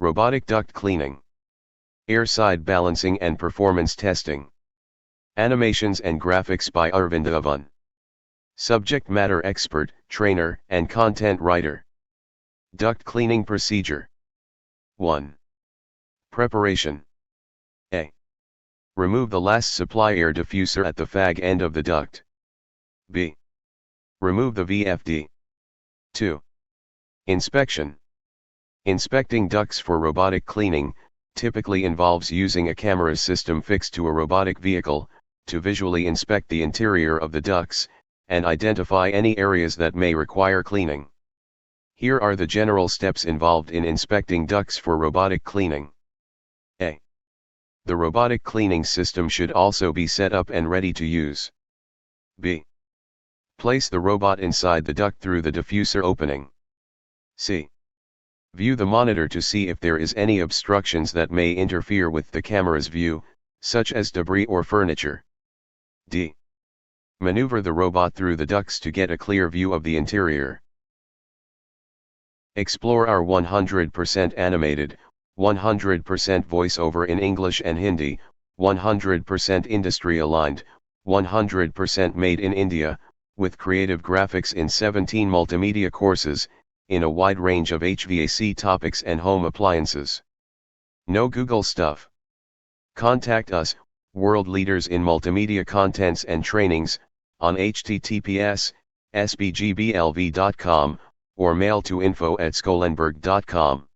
Robotic duct cleaning. Airside balancing and performance testing. Animations and graphics by Arvind Avan. Subject matter expert, trainer, and content writer. Duct cleaning procedure. 1. Preparation. A. Remove the last supply air diffuser at the fag end of the duct. B. Remove the VFD. 2. Inspection. Inspecting ducts for robotic cleaning typically involves using a camera system fixed to a robotic vehicle to visually inspect the interior of the ducts and identify any areas that may require cleaning. Here are the general steps involved in inspecting ducts for robotic cleaning. A. The robotic cleaning system should also be set up and ready to use. B. Place the robot inside the duct through the diffuser opening. C. View the monitor to see if there is any obstructions that may interfere with the camera's view, such as debris or furniture. D. Maneuver the robot through the ducts to get a clear view of the interior. Explore our 100% animated, 100% voiceover in English and Hindi, 100% industry aligned, 100% made in India, with creative graphics in 17 multimedia courses, in a wide range of HVAC topics and home appliances. No Google stuff. Contact us, world leaders in multimedia contents and trainings, on https://sbgblv.com, or mail to info@skolenberg.com.